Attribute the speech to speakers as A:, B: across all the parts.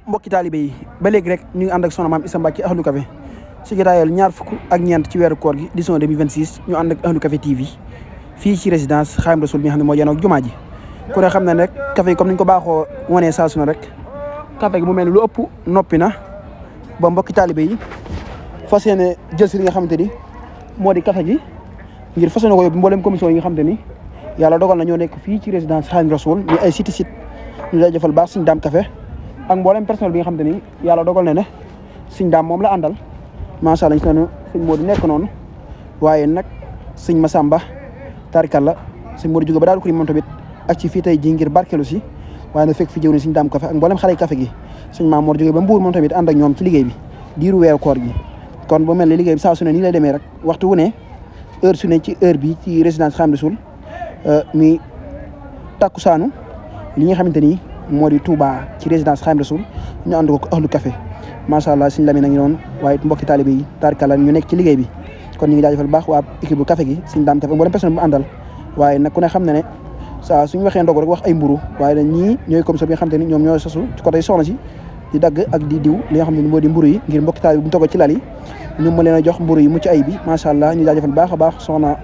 A: mbokki taalibe yi ba léegi rek ñu ngi ànd ak soxna maam Issa Mbacke Ahlu Café si jotaayal ñaar fukk ak ñeent ci weeru koor gi édition 2026 ñu ànd ak Ahlu Café TV fii ci résidence Xaadimu Rasuul bi nga xam ne moo janoog jumaa ji ku ne xam ne rek café yi comme ni ñu ko baaxoo wanee saa su ne rek café gi mu mel ni lu ëpp noppi na ba mbokki taalibe yi fas yéene jël si li nga xamante ni moo di café gi ngir fas yéene ko yóbbu mboolem commission yi nga xamante ni yàlla dogal na ñoo nekk fii ci résidence Xaadimu Rasuul ñu ay site ñu lay jëfal baax suñu daam café ak mboolem personnel bi nga xamante ni yàlla dogal na ne suñ daam moom la àndal macha allah ñu sëñ Modou nekk noonu waaye nag sëñ Massamba tarikalla sëñ Modou jóge ba daal ko moom tamit ak ci fii tey ji ngir barkeelu si waaye nag fekk fi jëw ne suñ daam café ak mboolem xale café gi sëñ Mamour jóge ba Mbuur moom tamit ànd ak ñoom ci liggéey bi diiru weeru koor gi kon bu mel ne liggéey bi saa su ne nii lay demee rek waxtu wu ne heure su ne ci heure bi ci résidence Xaadimu Rasuul mi takkusaanu li nga xamante ni moo di Touba ci résidence Xaadimu Rasuul ñu ànd ko Ahlu Café macha allah suñu Lamine a ngi noonu waaye mbokki taalibe yi tarkala ñu nekk ci liggéey bi kon ñu ngi jaajëfal baax waa équipe bu café gi suñu daam café mboolem personne bu àndal waaye nag ku ne xam ne saa suñu waxee ndogu rek wax ay mburu waaye nag ñii ñooy commission bi nga xamante ni ñoom ñooy sosu ci côté soxna si di dagg ak di diw li nga xam ne moo di mburu yi ngir mbokki taalibe bu ñu toggoo ci lal yi ñu mën leen a jox mburu yi mucc ay bi macha allah ñu jaajëfal baax a baax soxna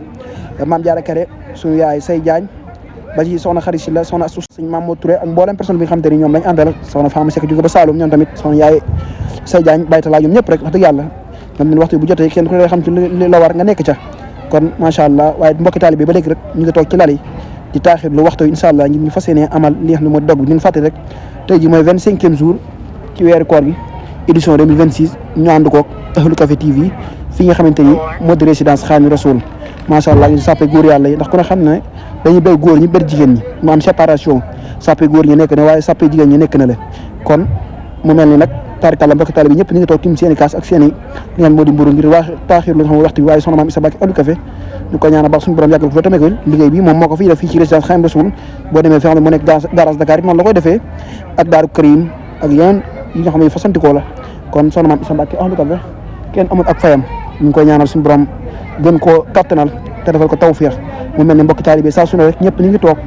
A: Maam Jaara Kare suñu yaay say Jaañ ba ci soxna xarit si la soxna Astou sëñ Mamadou Touré ak mboolem personne bi nga xamante ni ñoom lañ àndal soxna Fama Seck jóge ba Saloum ñoom tamit soxna yaay say Jaañ baytalaa ñoom ñëpp rek wax dëgg yàlla ñoom ne waxtu bu jotee kenn ku ne xam ci li la war nga nekk ca kon macha allah waaye mbokki taalibe bi ba léegi rek ñu ngi toog ci lal yi di taaxir lu waxtu incha allah ngir ñu fas yéene amal li nga xam ne moo di dog bi ñu fàtte rek tey ji mooy 25e jour ci weeru koor gi édition 2026 ñu ànd koog Ahlu Café TV fii nga xamante ni moo di résidence Xaadimu Rasuul macha allah ñu sàppe góor yàlla yi ndax ku ne xam ne dañuy béy góor ñi bëri jigéen ñi mu am séparation sàppe góor ñi nekk ne waaye sàppe jigéen ñi nekk na le kon mu mel ni nag tarikalla mbokki taalibe bi ñëpp ñu ngi toog tim seen i kaas ak seen i li nga xam moo di mburu ngir wax taaxir lu nga xam waxtu bi waaye soxna maam Issa Mbacke Ahlu Café ñu ko ñaanal baax suñu borom yàggal ko fa tamit liggéey bi moom moo ko fii def fii ci résidence Xaadimu Rasuul boo demee fi nga xam ne mu nekk garage Dakar it noonu la koy defee ak Daaru Karim ak yeneen yi nga xam ne fasantikoo la kon soxna maam Issa Mbacke Ahlu Café kenn amul ak fayam ñu ngi koy ñaanal suñu borom gën koo kattanal te defal ko tawfeex mu mel ne mbokki taalibe saa su ne rek ñëpp ñu ngi toog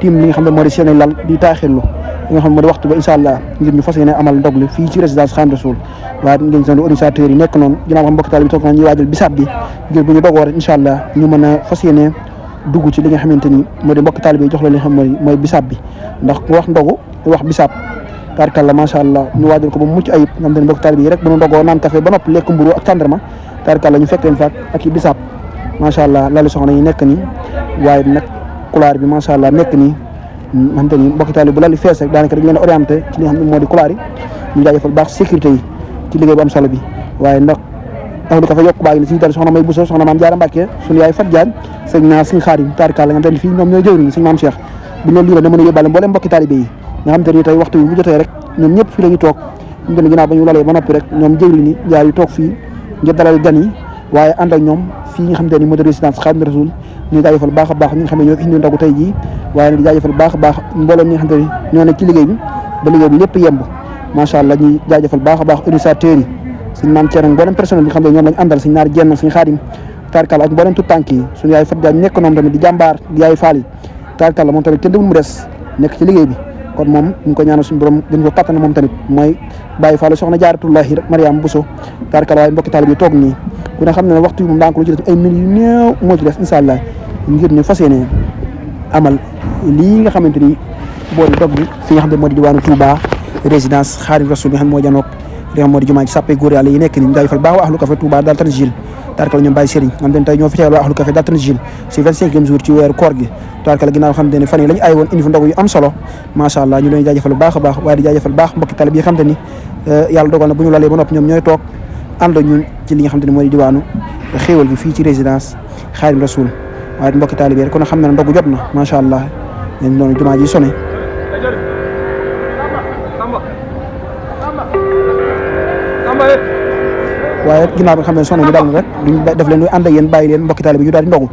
A: tiim li nga xam ne moo di seen lal di taaxirlu li nga xam ne moo di waxtu ba incha allah ngir ñu fas yéene amal ndoglu fii ci résidence Xaadimu Rasuul waaye ngeen seen organisateurs yi nekk noonu ginnaaw xam mbokki taalibe toog na ñuy waajal bisaab bi ngir bu ñu dogoo rek incha allah ñu mën a fas yéene dugg ci li nga xamante ni moo di mbokki taalibe yi jox la li nga xam mooy bisaab bi ndax ku wax ndogu wax bisaab tarkalla macha allah ñu waajal ko ba mu mucc ayib nga xam ne mbokki taalibe yi rek bu ñu ndogoo naan café ba noppi lekk mburu ak tàndarma tarkalla ñu fekk leen faak ak i bisaab macha allah lalu soxna yi nekk nii waaye nag couloir bi macha allah nekk nii xam te ni mbokki taalibe bu lali fees rek daanaka dañ leen orienté ci li nga xam ne moo di couloir yi ñu jaajëfal baax sécurité yi ci liggéey bu am solo bi waaye ndax Ahlu Café yokku baa ngi ne suñu dal soxna May Bousso soxna Maam Jaara Mbàkke suñu yaay Fat Jaañ sëñ naa suñ Xaadim tarkalla nga xam te ni fii ñoom ñooy jëwriñ suñ Maam Cheikh bu leen lii na mën a yóbbaale mboolem mbokki taalibe yi nga xam te ni tey waxtu bi bu jotee rek ñoom ñëpp fii la ñu toog ñu gën a ginnaaw ba ñu lalee ba noppi rek ñoom jëwriñ ni jaar yi toog fii ngir dalal gan yi waaye ànd ak ñoom fii nga xamante ni moo di résidence Xaadimu Rasuul ñu jaajëfal baax a baax ñi nga xam ne ñoo indi ndogu tey jii waaye nag di jaajëfal baax a baax mboolem ñi nga xamante ni ñoo nekk ci liggéey bi ba liggéey bi lépp yemb macha allah ñuy jaajëfal baax a baax organisateurs yi suñ maam Thierno mboolem personnel bi nga xam ne ñoom lañ àndal suñ naar jenn suñ Xaadim tarkal ak mboolem tout tànk yi suñu yaay Fat Jaañ nekk noonu tamit di jàmbaar di yaay faal yi tarkal moom tamit kenn demul mu des nekk ci liggéey bi kon moom ñu ngi ko ñaanal suñu borom gën ko kattan moom tamit mooy bàyyi faale soxna Jaaratullaahi Mariama Bousso tarkal waaye mbokki taalibe yi toog nii ku ne xam ne waxtu bi moom daa ko lu ci des ay minutes yu néew moo ci des incha allah ngir ñu fas yéene amal lii nga xamante ni boo di dog bi fi nga xam ne moo di diwaanu Touba résidence Xaadimu Rasuul bi nga xam ne moo janoog li nga xam moo di jumaa ji sàppe góor yàlla yi nekk ni ñu jaajëfal baax waa Ahlu Café Touba daal Tanzil tarkal ñoom Baye Serigne xam ne tey ñoo fi teewal waa Ahlu Café daal Tanzil si 25e jour ci weeru koor gi tarkal ginnaaw xam ne fan yi la ñu ay woon indi fa ndogu yu am solo macha allah ñu leen jaajëfal baax a baax waaye di jaajëfal baax mbokki talib yi xam te ni yàlla dogal na bu ñu lalee ba noppi ñoom ñooy toog ànd ñun ci li nga xam te ne moo di diwaanu xéewal bi fii ci résidence Xaadimu Rasuul waaye mbokki taalibe rek kon xam ne ndogu jot na macha allah leen doon jumaa ji sone waaye ginnaaw bi nga xam ne sone bi dal na rek duñ def leen ànd ak yéen bàyyi leen mbokki taalibe ñu daal di ndogu